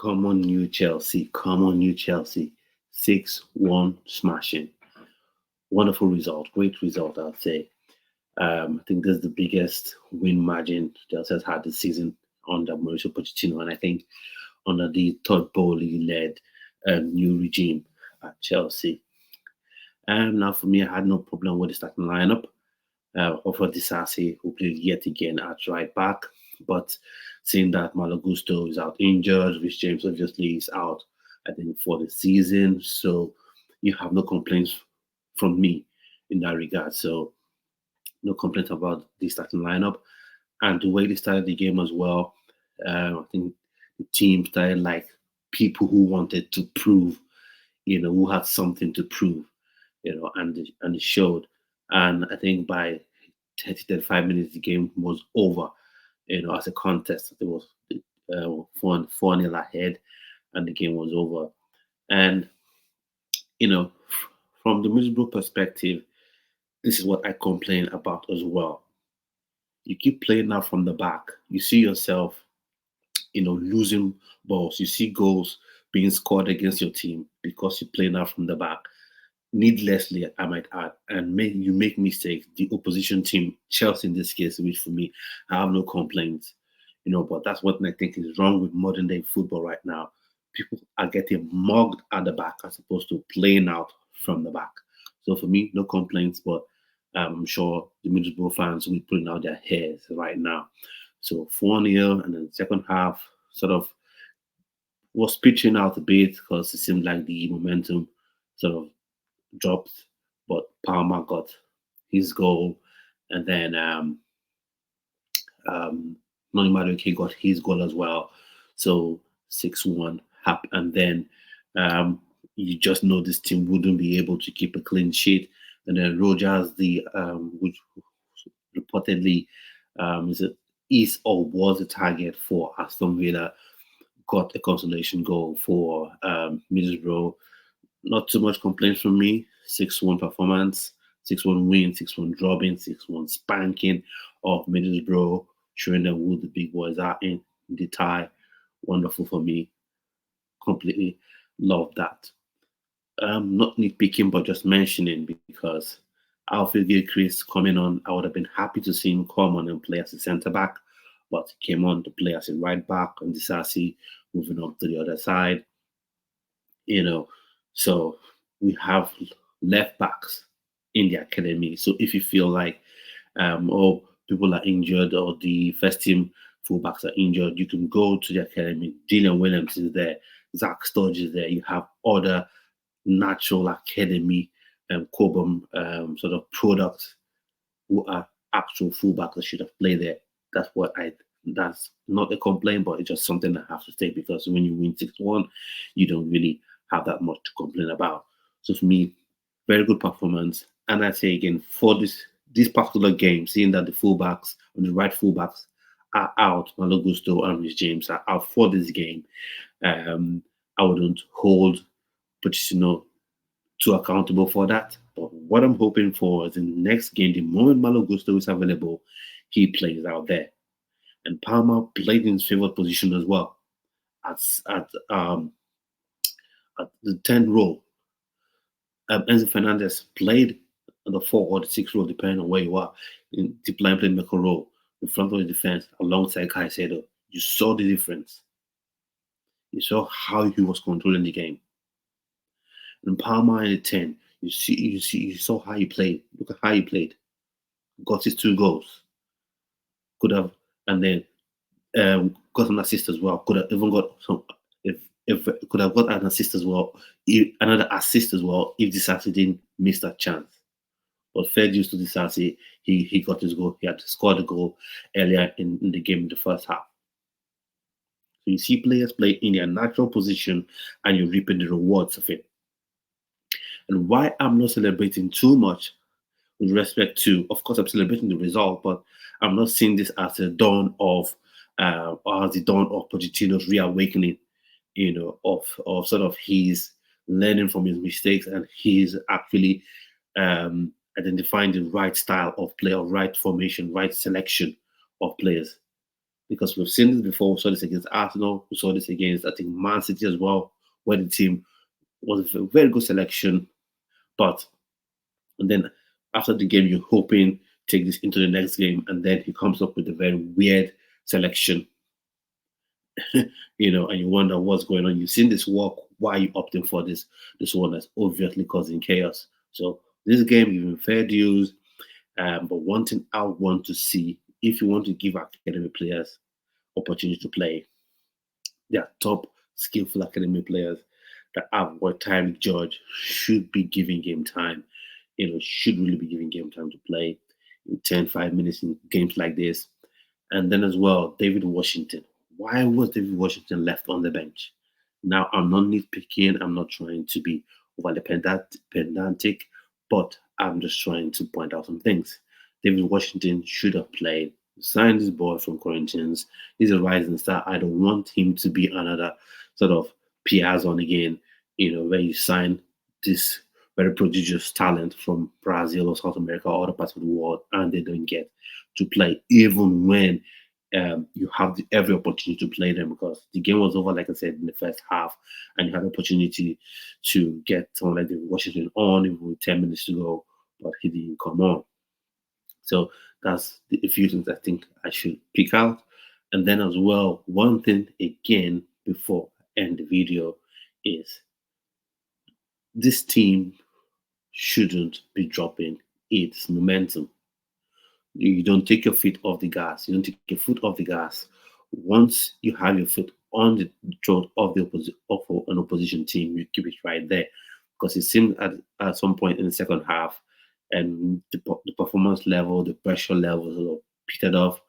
Come on, New Chelsea. Come on, New Chelsea. 6-1 smashing. Wonderful result. Great result, I'd say. I think this is the biggest win margin Chelsea has had this season under Mauricio Pochettino, and I think under the Todd Bowley led new regime at Chelsea. Now, for me, I had no problem with the starting lineup. Offer Disasi, who played yet again at right back, but seeing that Malagusto is out injured, Rich James obviously is out, I think, for the season. So you have no complaints from me in that regard. So no complaints about the starting lineup. And the way they started the game as well, I think the team started like people who wanted to prove, who had something to prove, and it showed. And I think by 30, 35 minutes, the game was over, as a contest. It was 4 nil ahead, and the game was over. And, you know, from the Middlesbrough perspective, this is what I complain about as well. You keep playing out from the back. You see yourself, losing balls. You see goals being scored against your team because you're playing out from the back. Needlessly, I might add, and you make mistakes. The opposition team, Chelsea in this case, which for me, I have no complaints, but that's what I think is wrong with modern day football right now. People are getting mugged at the back as opposed to playing out from the back. So for me, no complaints, but I'm sure the Middlesbrough fans will be putting out their hairs right now. So 4 nil, and then second half sort of was pitching out a bit because it seemed like the momentum sort of dropped, but Palmer got his goal, and then Noni Madueke got his goal as well. So 6-1 and then you just know this team wouldn't be able to keep a clean sheet. And then Rogers, which reportedly is or was a target for Aston Villa, got a consolation goal for Middlesbrough. Not too much complaints from me. 6-1 performance, 6-1 win, 6-1 drubbing, 6-1 spanking of Middlesbrough, showing them who the big boys are in the tie. Wonderful for me. Completely love that. Not nitpicking, but just mentioning because Alfred Gilchrist coming on, I would have been happy to see him come on and play as a centre back, but he came on to play as a right back, and Disasi moving up to the other side. So we have left backs in the academy. So if you feel like, people are injured or the first team fullbacks are injured, you can go to the academy. Dylan Williams is there. Zach Sturge is there. You have other natural academy Cobham sort of products who are actual fullbacks that should have played there. That's not a complaint, but it's just something I have to say because when you win 6-1, you don't really have that much to complain about. So for me, very good performance. And I say again, for this particular game, seeing that the fullbacks and the right fullbacks are out, Malagusto and Rich James are out for this game, I wouldn't hold Pochettino too accountable for that. But what I'm hoping for is in the next game, the moment Malagusto is available, he plays out there. And Palmer played in his favorite position as well, at the 10 role. Enzo Fernandez played the 4 or the 6 role, depending on where you are, in the blind playmaker role in front of the defense alongside Caicedo. You saw the difference. You saw how he was controlling the game. And Palmer in the 10, you saw how he played. Look at how he played. Got his 2 goals. Could have, and then got an assist as well. Could have even got some. If could have got an assist as well, another assist as well, if Disasi didn't miss that chance. But fair dues to Disasi, he got his goal. He had scored a goal earlier in the game in the first half. So you see players play in their natural position and you're reaping the rewards of it. And why I'm not celebrating too much with respect to, of course, I'm celebrating the result, but I'm not seeing this as a dawn of, or as the dawn of Pochettino's reawakening, of sort of his learning from his mistakes and he's actually identifying the right style of play or right formation, right selection of players. because we've seen this before. We saw this against Arsenal. We saw this against, I think, Man City as well, where the team was a very good selection. But and then after the game, you're hoping take this into the next game, and then he comes up with a very weird selection, and you wonder what's going on. You've seen this work. Why are you opting for this one that's obviously causing chaos? So this game, even fair dues. But one thing I want to see, if you want to give academy players opportunity to play, they are top skillful academy players that have what time George should be giving game time. Should really be giving game time to play in 10, 5 minutes in games like this. And then as well, David Washington. Why was David Washington left on the bench? Now, I'm not nitpicking. I'm not trying to be overly pedantic, but I'm just trying to point out some things. David Washington should have played. Signed this boy from Corinthians. He's a rising star. I don't want him to be another sort of Piazon again, where you sign this very prodigious talent from Brazil or South America or other parts of the world, and they don't get to play, even when you have every opportunity to play them, because the game was over, like I said, in the first half, and you had the opportunity to get someone like David Washington on even with 10 minutes to go, but he didn't come on. So that's a few things I think I should pick out. And then as well, one thing again before I end the video is this team shouldn't be dropping its momentum. You don't take your feet off the gas. You don't take your foot off the gas. Once you have your foot on the throat of an opposition team, you keep it right there. Because it seemed at some point in the second half, and the performance level, the pressure level sort of petered off,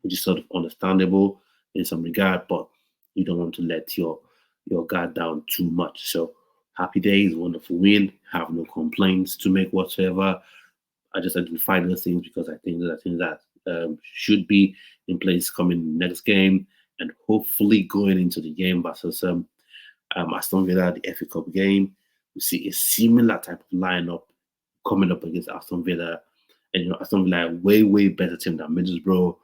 which is sort of understandable in some regard, but you don't want to let your guard down too much. So happy days, wonderful win, have no complaints to make whatsoever. I just identify those things because I think that should be in place coming next game, and hopefully going into the game versus Aston Villa, the FA Cup game, we see a similar type of lineup coming up against Aston Villa, and Aston Villa are way better team than Middlesbrough,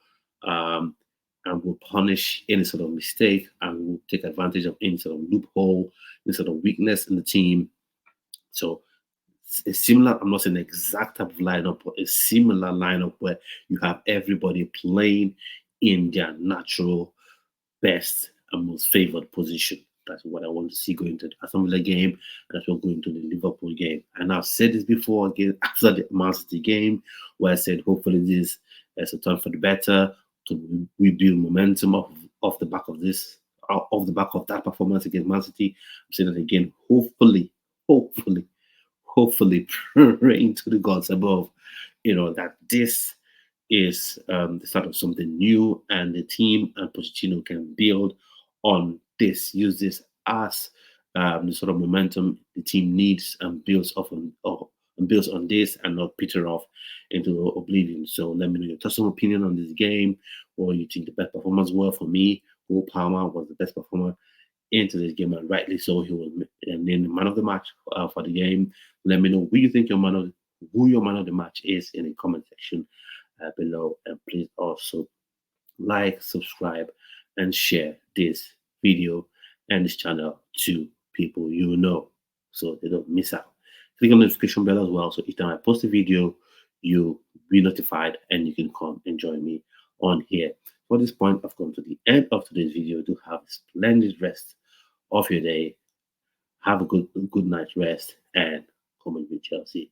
and will punish any sort of mistake and will take advantage of any sort of loophole, any sort of weakness in the team. So a similar, I'm not saying the exact type of lineup, but a similar lineup where you have everybody playing in their natural best and most favored position. That's what I want to see going to the Aston Villa game, and that's what going to the Liverpool game. And I've said this before again after the Man City game, where I said hopefully this is a turn for the better to rebuild momentum off the back of this, off the back of that performance against Man City. I'm saying that again, hopefully praying to the gods above, that this is the start of something new, and the team and Pochettino can build on this, use this as the sort of momentum the team needs, and builds on this, and not peter off into oblivion. So let me know your personal opinion on this game, or you think the best performance were. For me, Cole Palmer was the best performer into this game, and rightly so. He was named the man of the match for the game. Let me know who you think who your man of the match is in the comment section below, and please also like, subscribe, and share this video and this channel to people you know, so they don't miss out. Click on the notification bell as well, so each time I post a video, you'll be notified and you can come and join me on here. For this point, I've come to the end of today's video. Do have a splendid rest of your day. Have a good night's rest, and come and beat Chelsea.